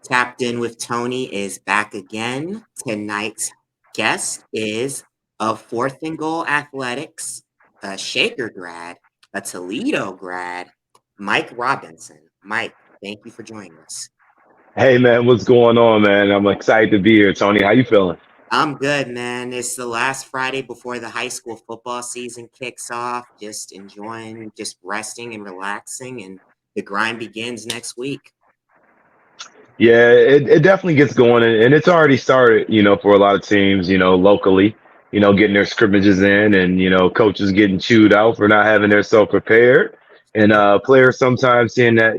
Tapped In with Tony is back again. Tonight's guest is a Fourth and Goal Athletics, a Shaker grad, a Toledo grad, Mike Robinson. Mike, thank you for joining us. Hey man, what's going on, man? I'm excited to be here, Tony. How you feeling? I'm good, man. It's the last Friday before the high school football season kicks off. Just enjoying, just resting and relaxing, and the grind begins next week. Yeah, it definitely gets going, and it's already started. For a lot of teams, locally, getting their scrimmages in, and coaches getting chewed out for not having their self prepared, and players sometimes seeing that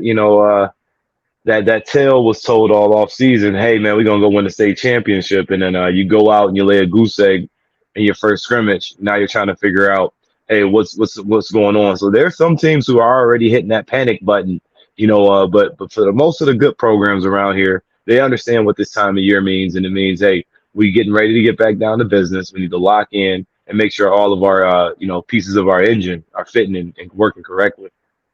that tale was told all off season. Hey man, we're gonna go win the state championship, and then you go out and you lay a goose egg in your first scrimmage. Now you're trying to figure out, hey, what's going on. So there's some teams who are already hitting that panic button. But for the most of the good programs around here, they understand what this time of year means, and it means, hey, we getting ready to get back down to business. We need to lock in and make sure all of our pieces of our engine are fitting and working correctly.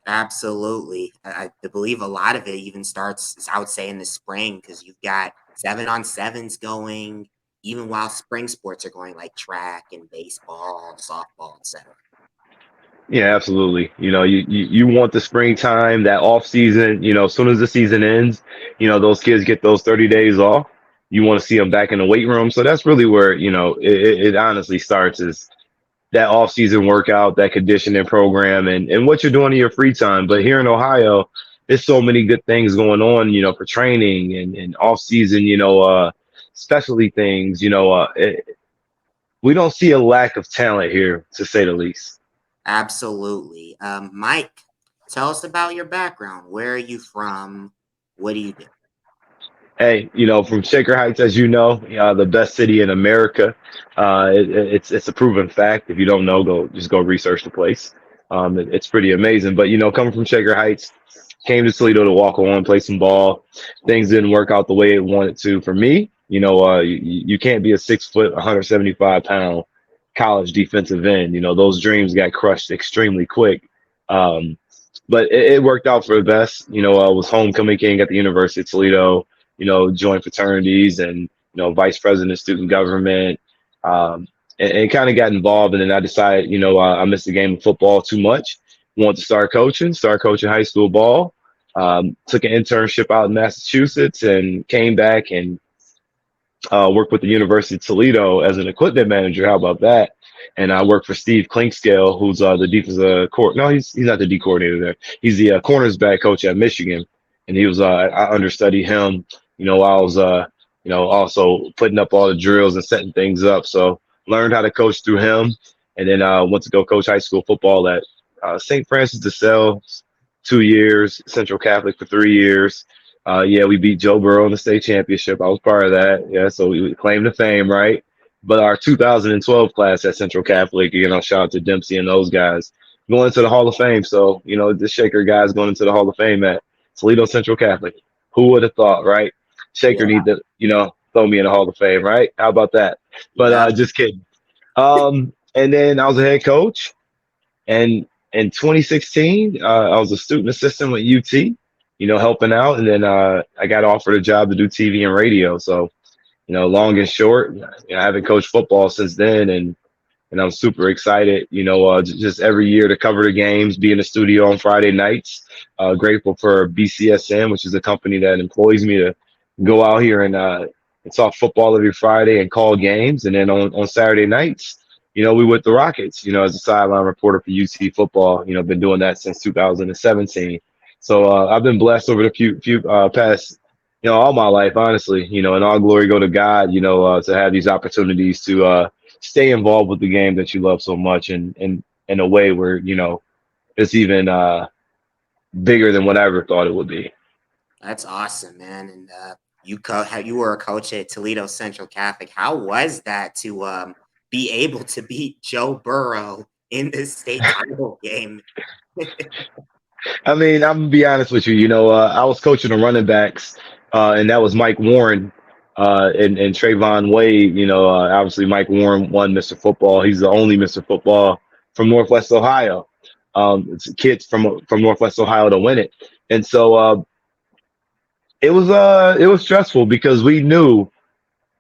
Absolutely. I believe a lot of it even starts, I would say, in the spring because you've got 7-on-7s going, even while spring sports are going like track and baseball, softball, etc. Yeah, absolutely. You want the springtime, that off season, as soon as the season ends, those kids get those 30 days off. You want to see them back in the weight room. So that's really where, it honestly starts is that off season workout, that conditioning program and what you're doing in your free time. But here in Ohio, there's so many good things going on, for training and off season, specialty things, we don't see a lack of talent here, to say the least. Absolutely. Mike, tell us about your background. Where are you from? What do you do? Hey, from Shaker Heights, as you know, the best city in America. It's a proven fact. If you don't know, go research the place. It's pretty amazing. But coming from Shaker Heights, came to Toledo to walk on, play some ball. Things didn't work out the way it wanted to for me. You can't be a 6 foot, 175 pound college defensive end. Those dreams got crushed extremely quick. Um, but it worked out for the best. I was homecoming king at the University of Toledo. Joined fraternities and vice president of student government, um, and kind of got involved. And then I decided, I missed the game of football too much. Wanted to start coaching high school ball. Took an internship out in Massachusetts and came back and worked with the University of Toledo as an equipment manager. How about that? And I worked for Steve Clinkscale, who's the defensive court. No, he's not the D coordinator there. He's the cornersback coach at Michigan, and he was I understudied him. I was also putting up all the drills and setting things up. So learned how to coach through him, and then went to go coach high school football at St. Francis de Sales 2 years, Central Catholic for 3 years. Yeah, we beat Joe Burrow in the state championship. I was part of that. Yeah, so we claimed the fame, right? But our 2012 class at Central Catholic, shout out to Dempsey and those guys going into the Hall of Fame. So, the Shaker guys going into the Hall of Fame at Toledo Central Catholic. Who would have thought, right? Shaker Yeah. need to, throw me in the Hall of Fame, right? How about that? But Yep. just kidding. And then I was a head coach, and in 2016, I was a student assistant with UT, helping out, and then I got offered a job to do TV and radio. So, long and short, I haven't coached football since then, and I'm super excited. Just every year to cover the games, be in the studio on Friday nights. Grateful for BCSN, which is a company that employs me to go out here and talk football every Friday and call games. And then on Saturday nights, we with the Rockets. As a sideline reporter for UT football. Been doing that since 2017. So I've been blessed over the few past all my life, honestly, and all glory go to God, to have these opportunities to stay involved with the game that you love so much and in a way where, it's even bigger than what I ever thought it would be. That's awesome, man. And you were a coach at Toledo Central Catholic. How was that to be able to beat Joe Burrow in this state title game? I mean, I'm gonna be honest with you. I was coaching the running backs, and that was Mike Warren and Trayvon Wade. Obviously Mike Warren won Mr. Football. He's the only Mr. Football from Northwest Ohio. It's kids from Northwest Ohio to win it, and so It was stressful because we knew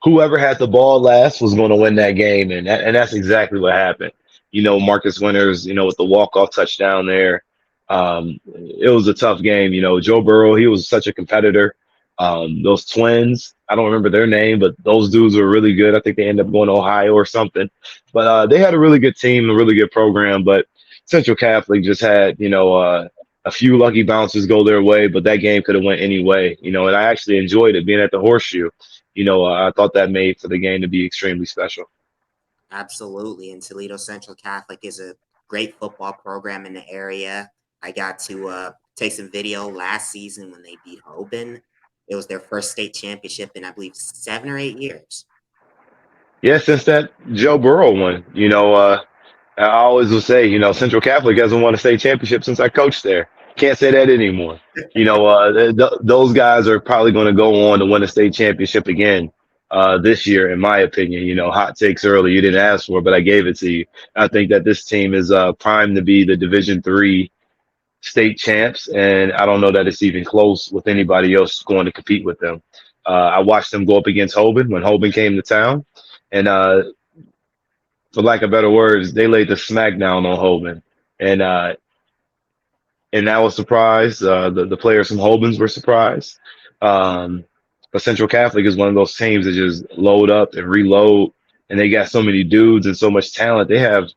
whoever had the ball last was going to win that game, and that's exactly what happened. Marcus Winters, with the walk off touchdown there, it was a tough game. Joe Burrow, he was such a competitor. Those twins, I don't remember their name, but those dudes were really good. I think they ended up going to Ohio or something, but they had a really good team, a really good program. But Central Catholic just had, a few lucky bounces go their way, but that game could have went any way. And I actually enjoyed it being at the Horseshoe. I thought that made for the game to be extremely special. Absolutely. And Toledo Central Catholic is a great football program in the area. I got to take some video last season when they beat Hoban. It was their first state championship in, I believe, 7 or 8 years. Yeah, since that Joe Burrow one, I always will say, Central Catholic hasn't won a state championship since I coached there. Can't say that anymore. Those guys are probably going to go on to win a state championship again this year, in my opinion. Hot takes early. You didn't ask for, but I gave it to you. I think that this team is primed to be the Division III state champs, and I don't know that it's even close with anybody else going to compete with them. I watched them go up against Hoban when Hoban came to town, and for lack of better words, they laid the smackdown on Hoban, and that was surprised. The players from Hoban's were surprised. Um, but Central Catholic is one of those teams that just load up and reload, and they got so many dudes and so much talent. They have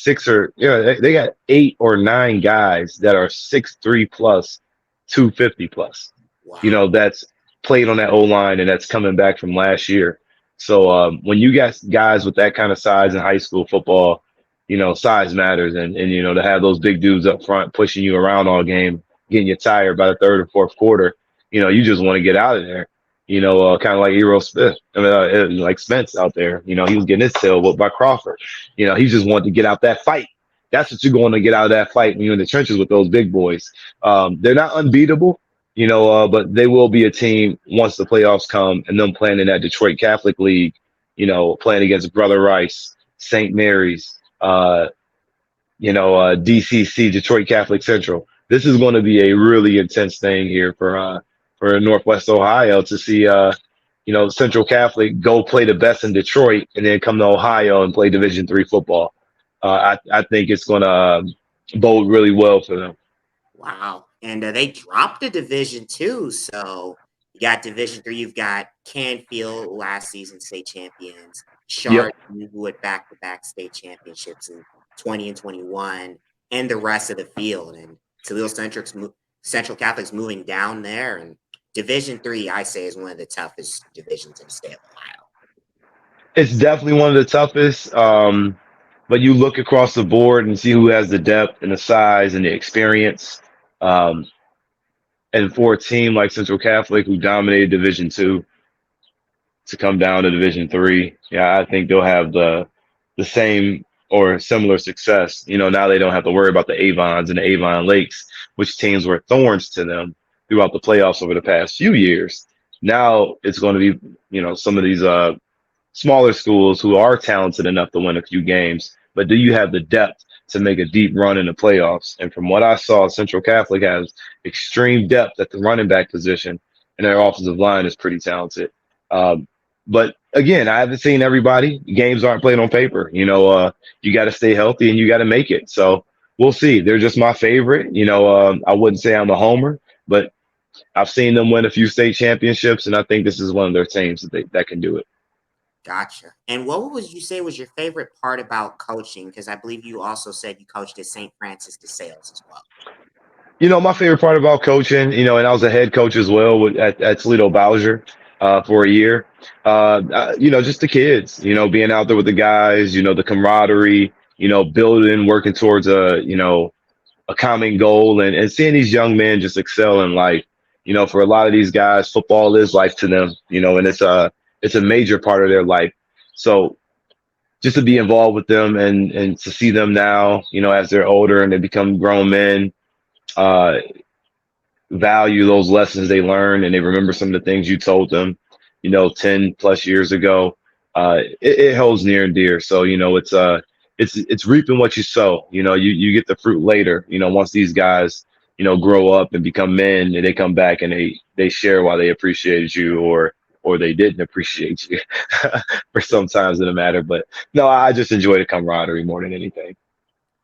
they got 8 or 9 guys that are 6'3" plus, 250 plus. Wow. That's played on that O line and that's coming back from last year. So when you got guys with that kind of size in high school football, size matters, and to have those big dudes up front pushing you around all game, getting you tired by the third or fourth quarter, you just want to get out of there. Kind of like Eero Smith, like Spence out there. He was getting his tail whooped by Crawford. He just wanted to get out that fight. That's what you're going to get out of that fight when you're in the trenches with those big boys. They're not unbeatable, but they will be a team once the playoffs come and them playing in that Detroit Catholic League, playing against Brother Rice, St. Mary's, DCC, Detroit Catholic Central. This is going to be a really intense thing here for Northwest Ohio to see, Central Catholic go play the best in Detroit and then come to Ohio and play Division III football. I think it's going to bode really well for them. Wow. And they dropped a division too. So you got Division III. You've got Canfield, last season state champions, Yep. Chardon, who had back-to-back state championships in 20 and 21, and the rest of the field. And Toledo Central Catholic's moving down there. And Division III, I say, is one of the toughest divisions in the state of Ohio. It's definitely one of the toughest. But you look across the board and see who has the depth and the size and the experience. Um, and for a team like Central Catholic, who dominated Division II, to come down to Division III, yeah, I think they'll have the same or similar success. Now they don't have to worry about the Avons and the Avon Lakes, which teams were thorns to them throughout the playoffs over the past few years. Now it's going to be, some of these smaller schools who are talented enough to win a few games, but do you have the depth to make a deep run in the playoffs? And from what I saw, Central Catholic has extreme depth at the running back position, and their offensive line is pretty talented. Um, but again, I haven't seen everybody. Games aren't played on paper. You got to stay healthy and you got to make it. So we'll see. They're just my favorite. I wouldn't say I'm a homer, but I've seen them win a few state championships, and I think this is one of their teams that can do it. Gotcha. And what would you say was your favorite part about coaching? Because I believe you also said you coached at St. Francis de Sales as well. My favorite part about coaching, and I was a head coach as well at Toledo Bowser for a year. Just the kids, being out there with the guys, the camaraderie, building, working towards a common goal, and seeing these young men just excel in life. For a lot of these guys, football is life to them, and it's a major part of their life. So just to be involved with them and to see them now, as they're older and they become grown men, uh, value those lessons they learn and they remember some of the things you told them, 10 plus years ago. It holds near and dear. So, it's reaping what you sow. You get the fruit later, once these guys grow up and become men, and they come back and they share why they appreciated you, or they didn't appreciate you for sometimes in the matter. But no, I just enjoy the camaraderie more than anything.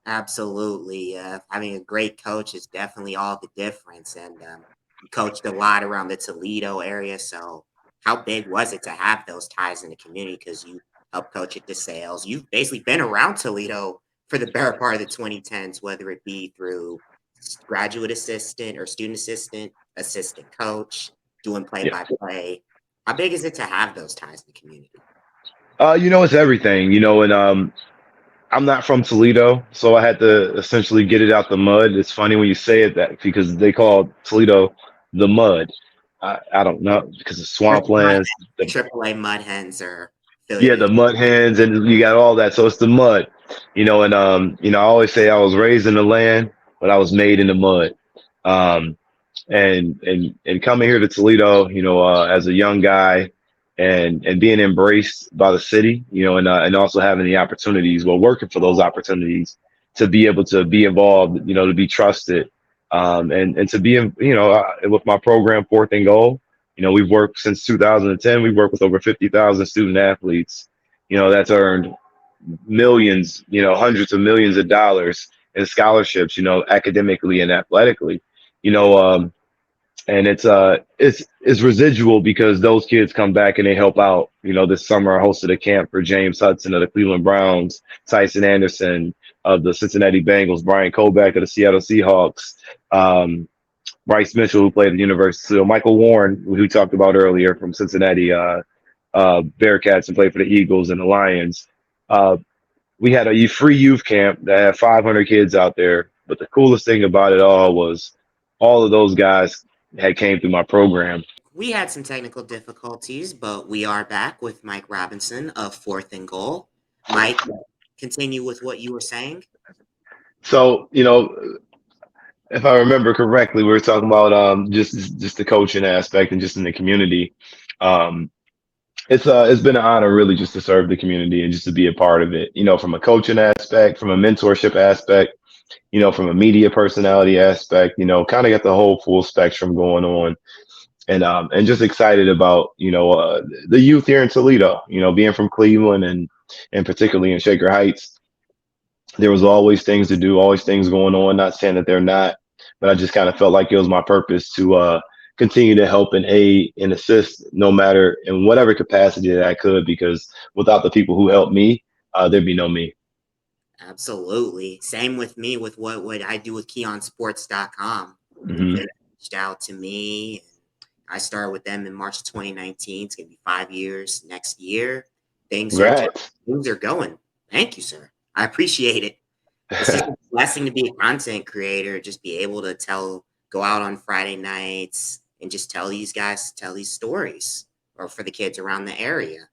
Absolutely. Having a great coach is definitely all the difference. And you coached a lot around the Toledo area. So, how big was it to have those ties in the community? Because you helped coach at DeSales. You've basically been around Toledo for the better part of the 2010s, whether it be through graduate assistant or student assistant, assistant coach, doing play Yeah. by play. How big is it to have those ties in the community? It's everything, and I'm not from Toledo, so I had to essentially get it out the mud. It's funny when you say it that because they call Toledo the mud. I don't know because of Triple Mud, swamplands. the AAA Mud Hens are Yeah, affiliated the with. mud hens and you got all that. So it's the mud, and I always say I was raised in the land, but I was made in the mud. Um, and coming here to Toledo, as a young guy, and being embraced by the city, and also having the opportunities, well, working for those opportunities to be able to be involved, to be trusted, and to be in, with my program, Fourth and Goal. We've worked since 2010. We've worked with over 50,000 student athletes. That's earned millions, hundreds of millions of dollars in scholarships, academically and athletically. You know, um, and it's residual because those kids come back and they help out. This summer I hosted a camp for James Hudson of the Cleveland Browns, Tyson Anderson of the Cincinnati Bengals, Brian Koback of the Seattle Seahawks, um, Bryce Mitchell who played at the University, so Michael Warren who we talked about earlier from Cincinnati Bearcats and played for the Eagles and the Lions. Uh, we had a free youth camp that had 500 kids out there. But the coolest thing about it all was all of those guys had came through my program. We had some technical difficulties, but we are back with Mike Robinson of Fourth and Goal. Mike, continue with what you were saying. So, if I remember correctly, we were talking about just the coaching aspect and just in the community. Um, it's been an honor really just to serve the community and just to be a part of it. From a coaching aspect, from a mentorship aspect, from a media personality aspect, kind of got the whole full spectrum going on. And just excited about the youth here in Toledo. Being from Cleveland and particularly in Shaker Heights, there was always things to do, always things going on. Not saying that they're not, but I just kind of felt like it was my purpose to continue to help and aid and assist, no matter in whatever capacity that I could, because without the people who helped me, there'd be no me. Absolutely. Same with me with what I do with KeonSports.com. Hmm. They reached out to me. I started with them in March 2019. It's going to be 5 years next year. Things are just, Congrats. things are going. Thank you, sir. I appreciate it. It's just a blessing to be a content creator, just be able to go out on Friday nights and just tell these stories or for the kids around the area.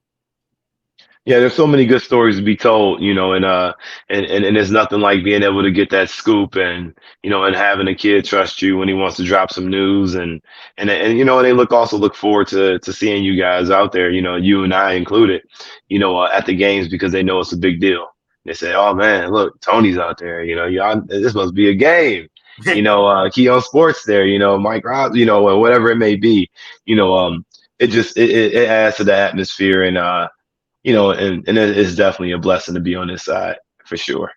Yeah, there's so many good stories to be told, and there's nothing like being able to get that scoop and having a kid trust you when he wants to drop some news and they also look forward to seeing you guys out there, you and I included, at the games because they know it's a big deal. They say, "Oh man, look, Tony's out there, y'all, this must be a game." Keon Sports there, Mike Rob, or whatever it may be, you know, um, it adds to the atmosphere and it is definitely a blessing to be on this side for sure.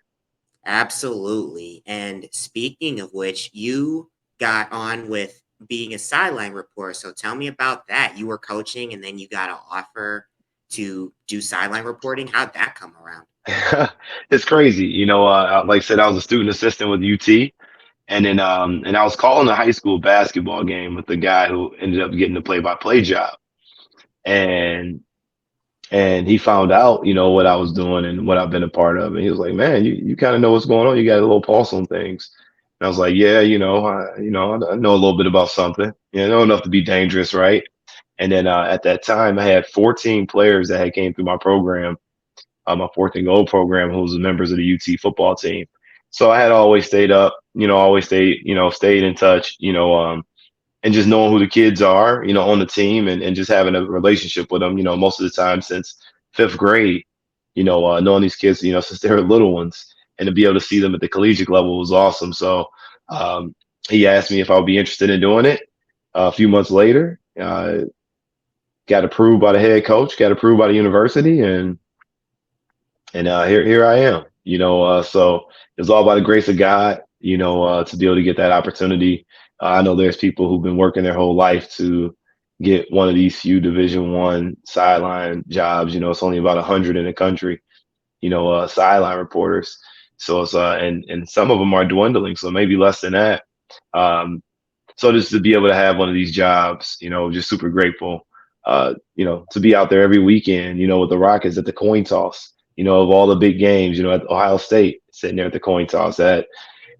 Absolutely. And speaking of which, you got on with being a sideline reporter. So tell me about that. You were coaching and then you got an offer to do sideline reporting. How'd that come around? It's crazy, like I said, I was a student assistant with UT, and I was calling a high school basketball game with the guy who ended up getting the play-by-play job, and and he found out, what I was doing and what I've been a part of, and he was like, "Man, you kind of know what's going on. You got a little pulse on things." And I was like, "Yeah, I know a little bit about something. Know enough to be dangerous, right?" And then at that time, I had 14 players that had came through my program, my Fourth and Goal program, who was members of the UT football team. So I had always stayed up, stayed in touch, and just knowing who the kids are, on the team and just having a relationship with them, most of the time since fifth grade, knowing these kids, since they were little ones and to be able to see them at the collegiate level was awesome. So, He asked me if I would be interested in doing it. A few months later, got approved by the head coach, got approved by the university, and here I am. So it's all by the grace of God. To be able to get that opportunity. I know there's people who've been working their whole life to get one of these few Division I sideline jobs. It's only about 100 in the country. Sideline reporters. So it's and some of them are dwindling. So maybe less than that. Um, so just to be able to have one of these jobs, just super grateful. To be out there every weekend, with the Rockets at the coin toss, of all the big games, at Ohio State sitting there at the coin toss, at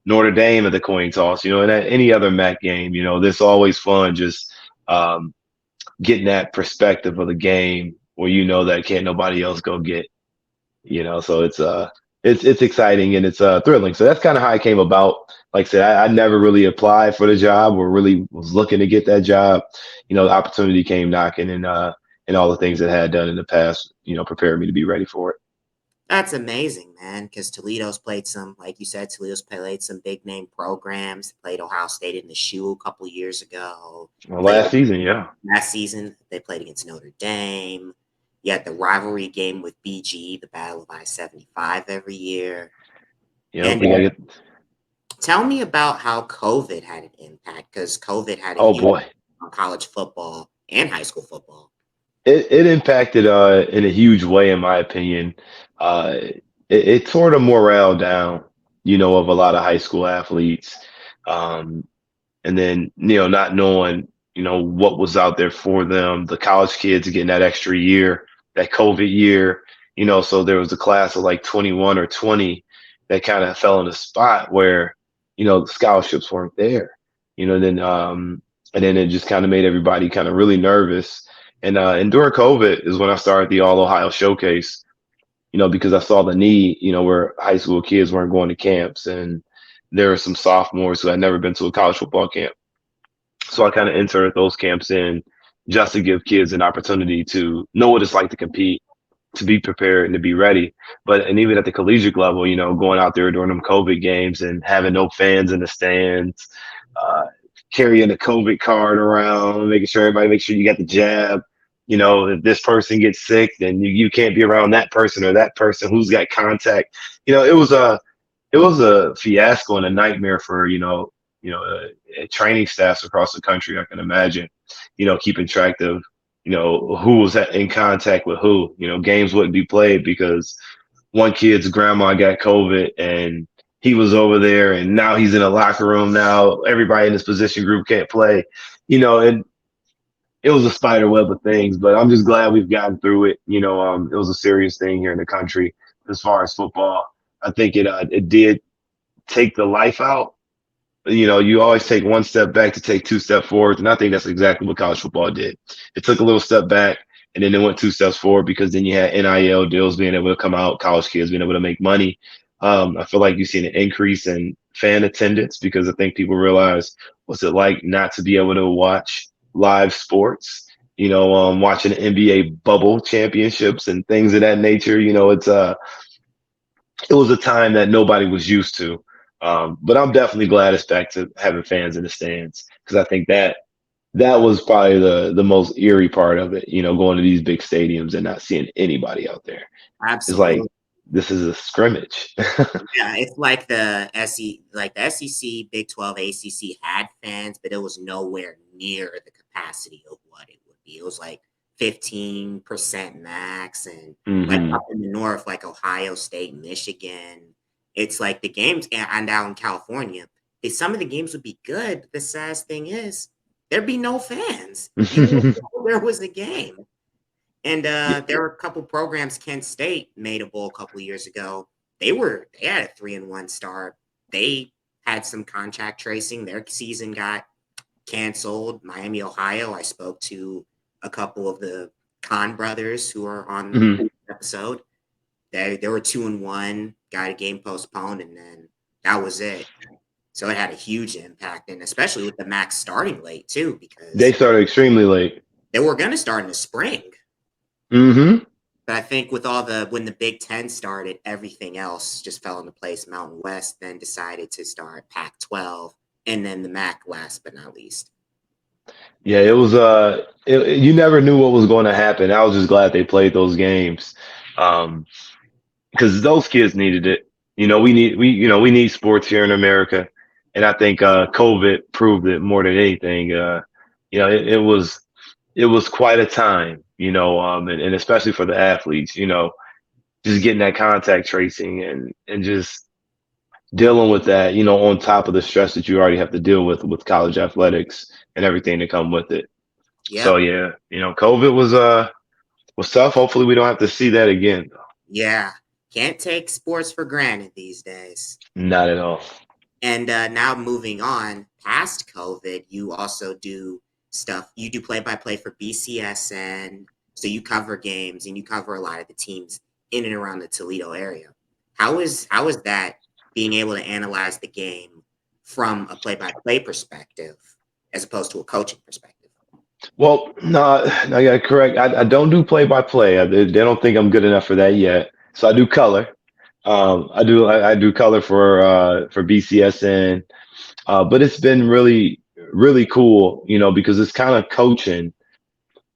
Notre Dame at the coin toss, and at any other MAC game, this always fun just um, getting that perspective of the game where that can't nobody else go get. So it's exciting and it's thrilling. So that's kind of how it came about. Like I said, I never really applied for the job or really was looking to get that job. The opportunity came knocking, and all the things that I had done in the past, prepared me to be ready for it. That's amazing, man. Because Toledo's played some, like you said, Toledo's played some big name programs. Played Ohio State in the shoe a couple years ago. Well, Played last season, yeah. last season. They played against Notre Dame. You had the rivalry game with BG, the Battle of I-75 every year. Yep, And we gotta get. tell me about how COVID had an impact, because COVID had a Oh huge boy, on college football and high school football. it impacted in a huge way, in my opinion. It tore the morale down, of a lot of high school athletes. Um, and then not knowing what was out there for them, the college kids getting that extra year, that COVID year. So there was a class of like 21 or 20 that kind of fell in a spot where the scholarships weren't there. Then and then it just kind of made everybody kind of really nervous. And during COVID is when I started the All Ohio Showcase, because I saw the need, where high school kids weren't going to camps, and there were some sophomores who had never been to a college football camp. So I kind of inserted those camps in just to give kids an opportunity to know what it's like to compete, to be prepared and to be ready. And even at the collegiate level, going out there during them COVID games and having no fans in the stands, uh, carrying the COVID card around, making sure everybody make sure you got the jab. If this person gets sick, then you can't be around that person or that person who's got contact. It was a fiasco and a nightmare for training staffs across the country. I can imagine, keeping track of who was in contact with who. Games wouldn't be played because one kid's grandma got COVID and he was over there, and now he's in a locker room. Now everybody in his position group can't play. And it was a spider web of things, but I'm just glad we've gotten through it. It was a serious thing here in the country as far as football. I think it did take the life out. You always take one step back to take two steps forward. And I think that's exactly what college football did. It took a little step back and then it went two steps forward because then you had NIL deals being able to come out, college kids being able to make money. I feel like you've seen an increase in fan attendance because I think people realize what's it like not to be able to watch live sports, watching the NBA bubble championships and things of that nature. It was a time that nobody was used to. But I'm definitely glad it's back to having fans in the stands because I think that was probably the most eerie part of it. Going to these big stadiums and not seeing anybody out there. It's like Absolutely. this is a scrimmage. Yeah, it's like like the SEC, Big 12, ACC had fans, but it was nowhere near the capacity of what it would be. It was like 15% max, and like Hmm. up in the north, like Ohio State, Michigan, it's like the games, and out in California, some of the games would be good. The saddest thing is there'd be no fans. You wouldn't know there was a game. And there were a couple programs. Kent State made a bowl a couple years ago. They had a 3-1 start. They had some contact tracing. Their season got canceled. Miami, Ohio. I spoke to a couple of the Khan brothers who are on Hmm. the episode. They were 2-1. Got a game postponed, and then that was it. So it had a huge impact, and especially with the max starting late too, They because started extremely late. they were going to start in the spring. Hmm. But I think with when the Big Ten started, everything else just fell into place. Mountain West then decided to start Pac 12. and then the MAC last but not least. Yeah, it was you never knew what was going to happen. I was just glad they played those games. Um, because those kids needed it. We need sports here in America, and I think COVID proved it more than anything. It was quite a time, and especially for the athletes, just getting that contact tracing and just dealing with that, on top of the stress that you already have to deal with college athletics and everything that come with it. So Yep. yeah, COVID was tough. Hopefully we don't have to see that again. Yeah. Can't take sports for granted these days. Not at all. And now moving on past COVID, you also do stuff. You do play by play for BCSN. So you cover games and you cover a lot of the teams in and around the Toledo area. How is that being able to analyze the game from a play by play perspective as opposed to a coaching perspective? Well, no, I got correct. I don't do play by play. They don't think I'm good enough for that yet. So I do color. I do color for BCSN. But it's been really really cool, because it's kind of coaching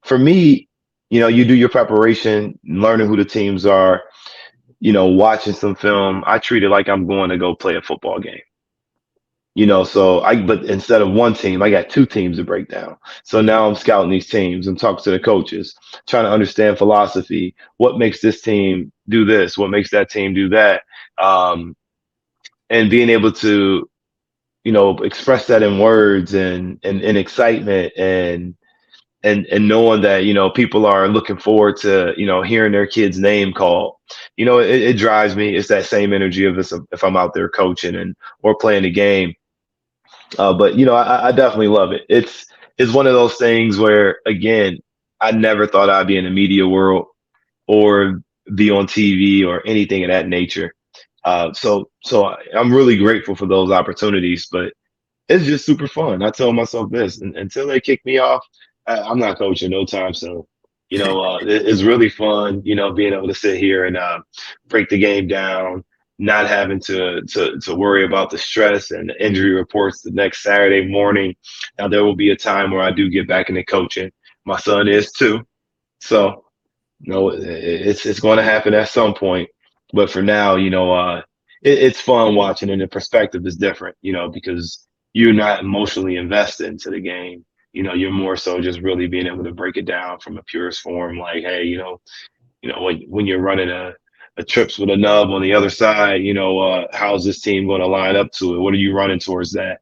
for me. You do your preparation, learning who the teams are, watching some film. I treat it like I'm going to go play a football game. But instead of one team, I got two teams to break down. So now I'm scouting these teams and talking to the coaches, trying to understand philosophy. What makes this team do this? What makes that team do that? Um, and being able to, express that in words and excitement and knowing that, people are looking forward to, hearing their kid's name called. It drives me. It's that same energy of this if I'm out there coaching and or playing a game. But I definitely love it. It's one of those things where, again, I never thought I'd be in the media world or be on TV or anything of that nature. So I'm really grateful for those opportunities. But it's just super fun. I tell myself this, until they kick me off, I'm not coaching no time soon. It's really fun, being able to sit here and break the game down, not having to worry about the stress and the injury reports the next Saturday morning. Now there will be a time where I do get back into coaching. My son is too, so it's going to happen at some point. But for now, it's fun watching, and the perspective is different, because you're not emotionally invested into the game. You're more so just really being able to break it down from a purest form. Like, hey, when you're running a trips with a nub on the other side, how's this team going to line up to it? What are you running towards that?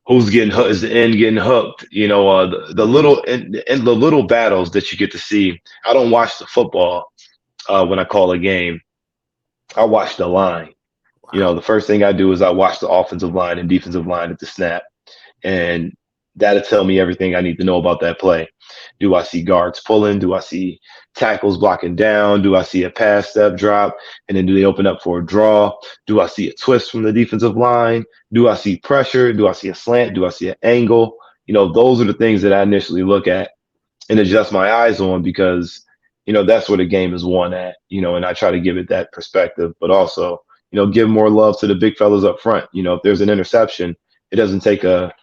Who's getting hooked? Is the end getting hooked? The little and the little battles that you get to see. I don't watch the football when I call a game. I watch the line. Wow. The first thing I do is I watch the offensive line and defensive line at the snap, and that'll tell me everything I need to know about that play. Do I see guards pulling? Do I see tackles blocking down? Do I see a pass step drop? And then do they open up for a draw? Do I see a twist from the defensive line? Do I see pressure? Do I see a slant? Do I see an angle? Those are the things that I initially look at and adjust my eyes on because, that's where the game is won at, and I try to give it that perspective, but also, give more love to the big fellas up front. If there's an interception, it doesn't take a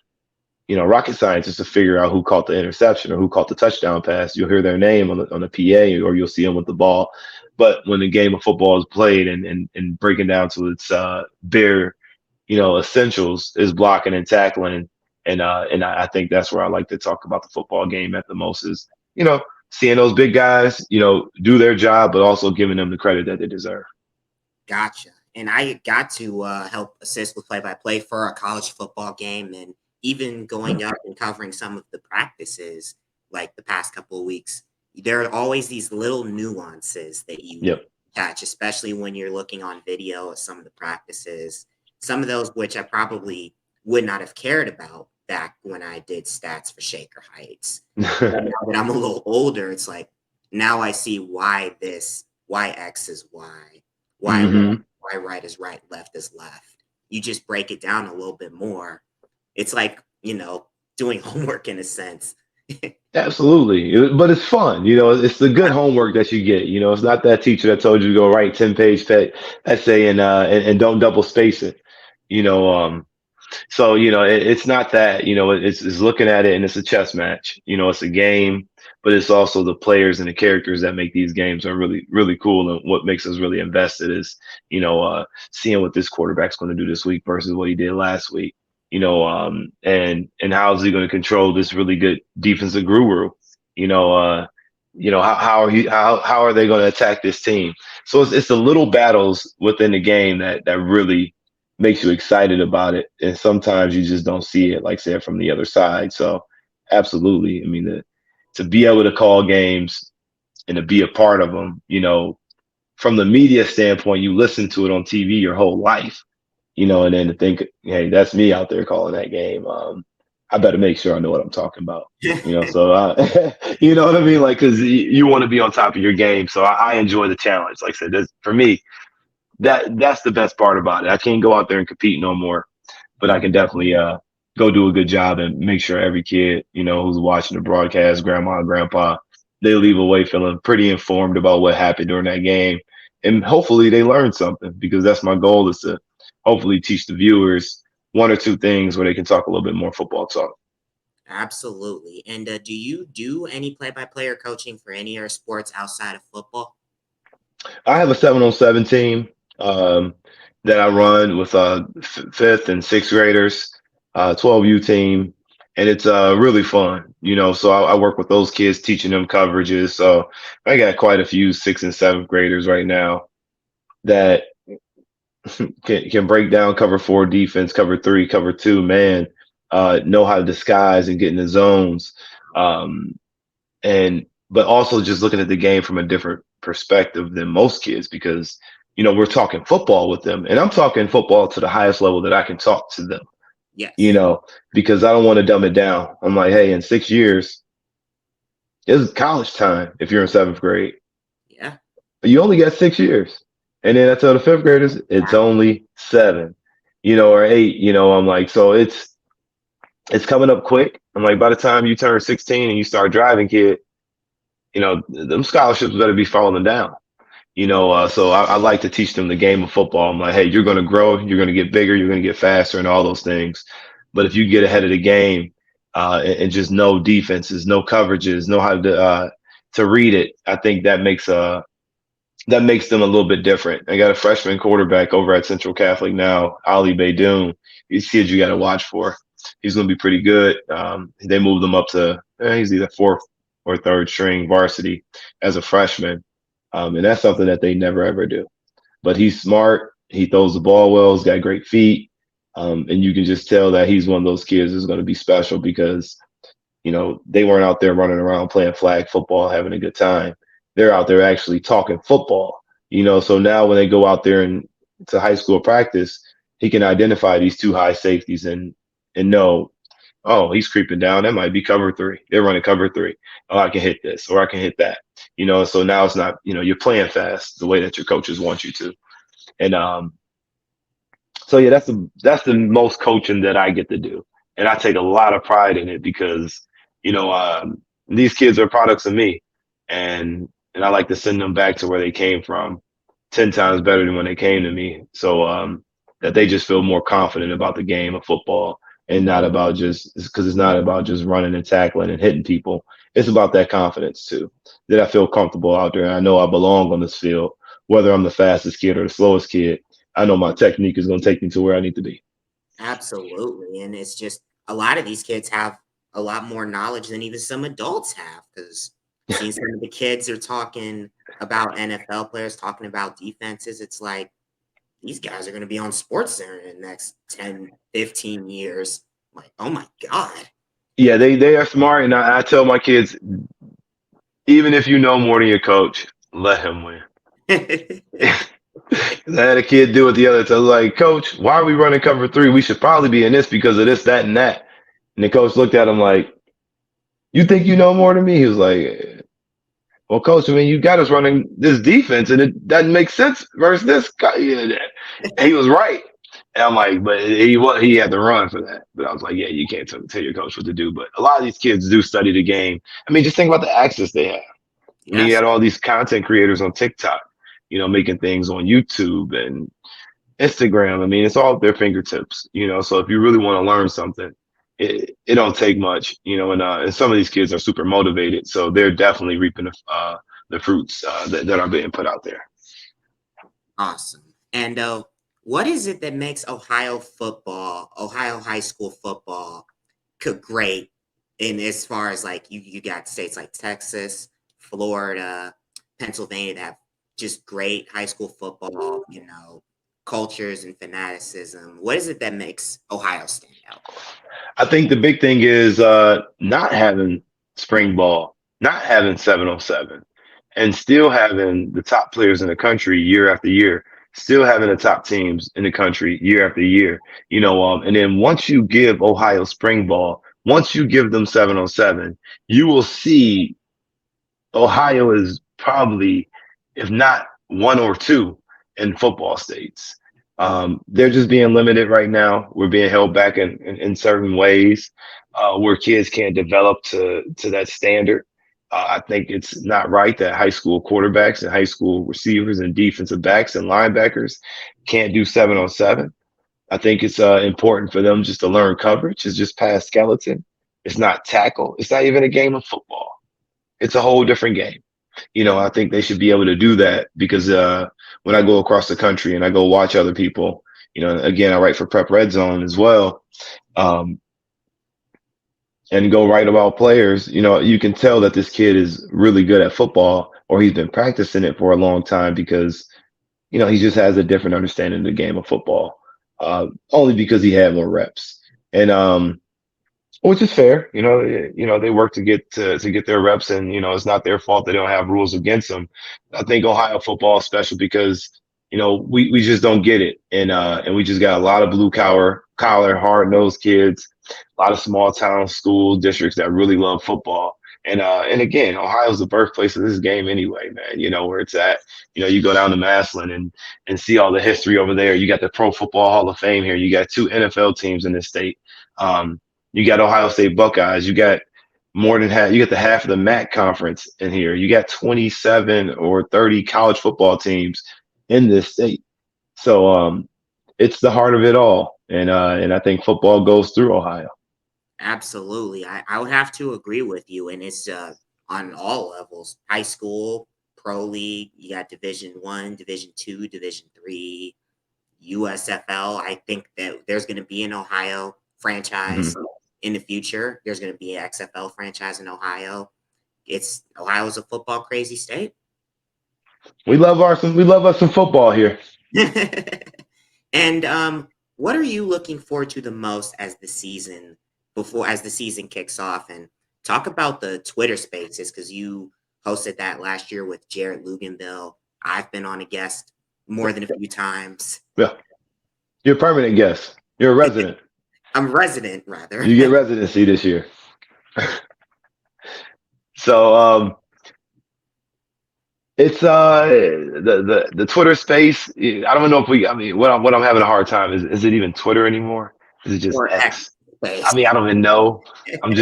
rocket scientist to figure out who caught the interception or who caught the touchdown pass. You'll hear their name on the PA or you'll see them with the ball. But when the game of football is played and breaking down to its bare, essentials is blocking and tackling. And I think that's where I like to talk about the football game at the most is, seeing those big guys, do their job, but also giving them the credit that they deserve. Gotcha. And I got to help assist with play by play for a college football game and even going up and covering some of the practices like the past couple of weeks. There are always these little nuances that you Yep. catch, especially when you're looking on video of some of the practices. Some of those which I probably would not have cared about back when I did stats for Shaker Heights. But now that I'm a little older, it's like now I see why X is Y, why hmm why right is right, left is left. You just break it down a little bit more. It's like, doing homework in a sense. Absolutely. But it's fun. It's the good homework that you get. It's not that teacher that told you to go write 10-page essay and don't double space it. So, it's not that, it's looking at it and it's a chess match. It's a game, but it's also the players and the characters that make these games are really, really cool. And what makes us really invested is, seeing what this quarterback's going to do this week versus what he did last week. And how is he going to control this really good defensive guru? You know, uh, how are they going to attack this team? So it's the little battles within the game that really makes you excited about it. And sometimes you just don't see it, like said, from the other side. So absolutely. I mean, to be able to call games and to be a part of them, from the media standpoint, you listen to it on TV your whole life, and then to think, hey, that's me out there calling that game. I better make sure I know what I'm talking about. So you know what I mean, like because you want to be on top of your game. So I enjoy the challenge. Like I said, for me, that's the best part about it. I can't go out there and compete no more, but I can definitely go do a good job and make sure every kid, who's watching the broadcast, grandma, grandpa, they leave away feeling pretty informed about what happened during that game. And hopefully they learn something, because that's my goal, is to hopefully teach the viewers one or two things where they can talk a little bit more football talk. Absolutely. And do you do any play-by-play or coaching for any other sports outside of football? I have a 7-on-7 team that I run with fifth and sixth graders, 12U team, and it's really fun. So I work with those kids, teaching them coverages. So I got quite a few sixth and seventh graders right now that can break down cover four defense, cover three, cover two, man, know how to disguise and get in the zones. Um, and but also just looking at the game from a different perspective than most kids, because we're talking football with them, and I'm talking football to the highest level that I can talk to them, you Yes. know because I don't want to dumb it down. I'm like, hey, in 6 years it's college time. If you're in seventh grade, Yeah. you only got 6 years. And then I tell the fifth graders it's Exactly. only seven, or eight. I'm like, so it's coming up quick. I'm like, by the time you turn 16 and you start driving, kid, them scholarships better be falling down. So I like to teach them the game of football. I'm like, hey, you're going to grow, you're going to get bigger, you're going to get faster, and all those things. But if you get ahead of the game, and just know defenses, know coverages, know how to read it, I think that makes them a little bit different. I got a freshman quarterback over at Central Catholic now, Ali Beydoun. He's kids you got to watch for. He's going to be pretty good. They moved him up to he's either fourth or third string varsity as a freshman, and that's something that they never ever do. But he's smart. He throws the ball well. He's got great feet, and you can just tell that he's one of those kids who's going to be special, because they weren't out there running around playing flag football, having a good time. They're out there actually talking football. So now when they go out there and to high school practice, he can identify these two high safeties and know, oh, he's creeping down. That might be cover three. They're running cover three. Oh, I can hit this or I can hit that. So now it's not, you're playing fast the way that your coaches want you to. And so yeah, that's the most coaching that I get to do, and I take a lot of pride in it, because these kids are products of me, and I like to send them back to where they came from, 10 times better than when they came to me. So that they just feel more confident about the game of football, and not about just, because it's not about just running and tackling and hitting people. It's about that confidence too, that I feel comfortable out there, and I know I belong on this field, whether I'm the fastest kid or the slowest kid. I know my technique is going to take me to where I need to be. Absolutely. And it's just a lot of these kids have a lot more knowledge than even some adults have, because seeing some of the kids are talking about NFL players, talking about defenses, it's like these guys are going to be on Sports Center in the next 10, 15 years. I'm like, oh my God. Yeah, they are smart, and I tell my kids, even if you know more than your coach, let him win. I had a kid do it the other time. Like, coach, why are we running cover three? We should probably be in this because of this, that, and that. And the coach looked at him like, you think you know more than me? He was like, well, coach, I mean, you got us running this defense, and it doesn't make sense versus this guy. Yeah, he was right. And I'm like, but he had to run for that. But I was like, yeah, you can't tell your coach what to do. But a lot of these kids do study the game. I mean, just think about the access they have. I mean, you Yes. got all these content creators on TikTok, making things on YouTube, and Instagram. I mean, it's all at their fingertips, you know. So if you really want to learn something, it don't take much, you know. And some of these kids are super motivated, so they're definitely reaping the fruits that are being put out there. Awesome. And what is it that makes Ohio football, Ohio high school football, great? In as far as like you got states like Texas, Florida, Pennsylvania that have just great high school football, cultures and fanaticism. What is it that makes Ohio stand out? I think the big thing is not having spring ball, not having 707, and still having the top players in the country year after year, still having the top teams in the country year after year. And then once you give Ohio spring ball, once you give them 707, you will see Ohio is probably, if not one or two, in football states. They're just being limited right now. We're being held back in certain ways where kids can't develop to that standard. I think it's not right that high school quarterbacks and high school receivers and defensive backs and linebackers can't do 7 on 7. I think it's important for them just to learn coverage. It's just past skeleton. It's not tackle. It's not even a game of football. It's a whole different game. I think they should be able to do that because when I go across the country and I go watch other people, again, I write for Prep Redzone as well, um, and go write about players. You can tell that this kid is really good at football or he's been practicing it for a long time because, he just has a different understanding of the game of football, only because he had more reps. And which is fair. They work to get their reps, and it's not their fault they don't have rules against them. I think Ohio football is special because we just don't get it, and we just got a lot of blue collar, hard nosed kids, a lot of small town school districts that really love football. And again, Ohio's the birthplace of this game anyway, man. Where it's at. You go down to Massillon and see all the history over there. You got the Pro Football Hall of Fame here. You got two NFL teams in this state. You got Ohio State Buckeyes. You got more than half. You got the half of the MAC conference in here. You got 27 or 30 college football teams in this state. So it's the heart of it all, and I think football goes through Ohio. Absolutely. I would have to agree with you. And it's on all levels, high school, pro league, you got Division 1, Division 2, Division 3, USFL. I think that there's going to be an Ohio franchise Mhm. in the future. There's going to be an XFL franchise in Ohio. Ohio's a football crazy state. We love us some football here. And what are you looking forward to the most as the season kicks off? And talk about the Twitter Spaces because you hosted that last year with Jared Luganville. I've been on a guest more than a few times. Yeah, you're a permanent guest. You're a resident. I'm resident rather. You get residency this year. So it's the Twitter space. I don't know if we. I mean, what I'm having a hard time is it even Twitter anymore? Is it just Or X? X. I mean, I don't even know. I'm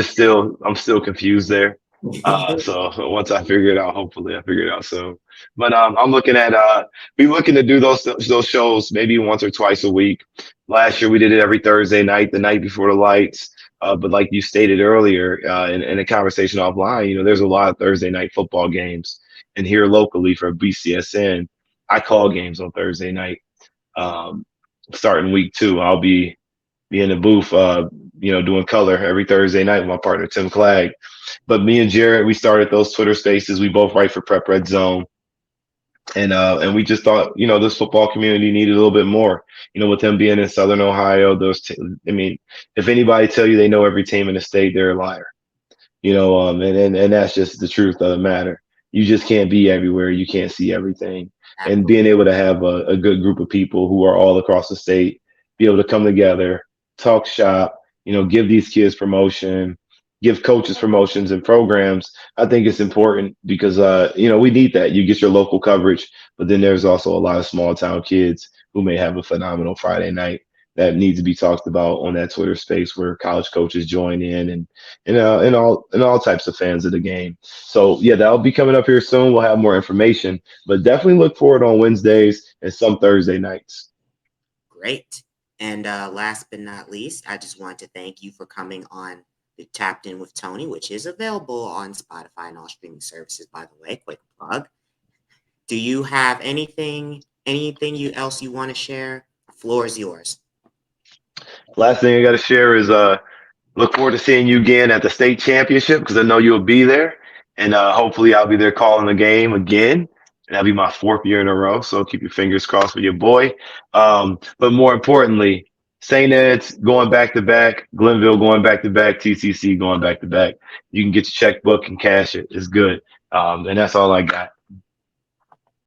still confused there. So once I figure it out, hopefully I figure it out soon. But I'm looking at we looking to do those shows maybe once or twice a week. Last year we did it every Thursday night, the night before the lights. But like you stated earlier in a conversation offline, there's a lot of Thursday night football games. And here locally for BCSN, I call games on Thursday night. Um, Starting week 2, I'll be in the booth, doing color every Thursday night with my partner Tim Clegg. But me and Jared, we started those Twitter Spaces. We both write for Prep Red Zone, and we just thought, this football community needed a little bit more. With him being in Southern Ohio, I mean, if anybody tell you they know every team in the state, they're a liar. And that's just the truth of the matter. You just can't be everywhere. You can't see everything. And being able to have a good group of people who are all across the state, be able to come together, talk shop, give these kids promotion, give coaches promotions and programs. I think it's important because, we need that. You get your local coverage, but then there's also a lot of small town kids who may have a phenomenal Friday night that needs to be talked about on that Twitter space where college coaches join in and all types of fans of the game. So yeah, that'll be coming up here soon. We'll have more information, but definitely look for it on Wednesdays and some Thursday nights. Great. And last but not least, I just want to thank you for coming on the Tapped In with Tony, which is available on Spotify and all streaming services, by the way. Quick plug. Do you have anything you else you want to share? The floor is yours. Last thing I got to share is look forward to seeing you again at the state championship because I know you'll be there, and hopefully I'll be there calling the game again. And that'll be my fourth year in a row. So keep your fingers crossed for your boy. But more importantly, St. Ed's going back to back, Glenville going back to back, TCC going back to back. You can get your checkbook and cash it. It's good. And that's all I got.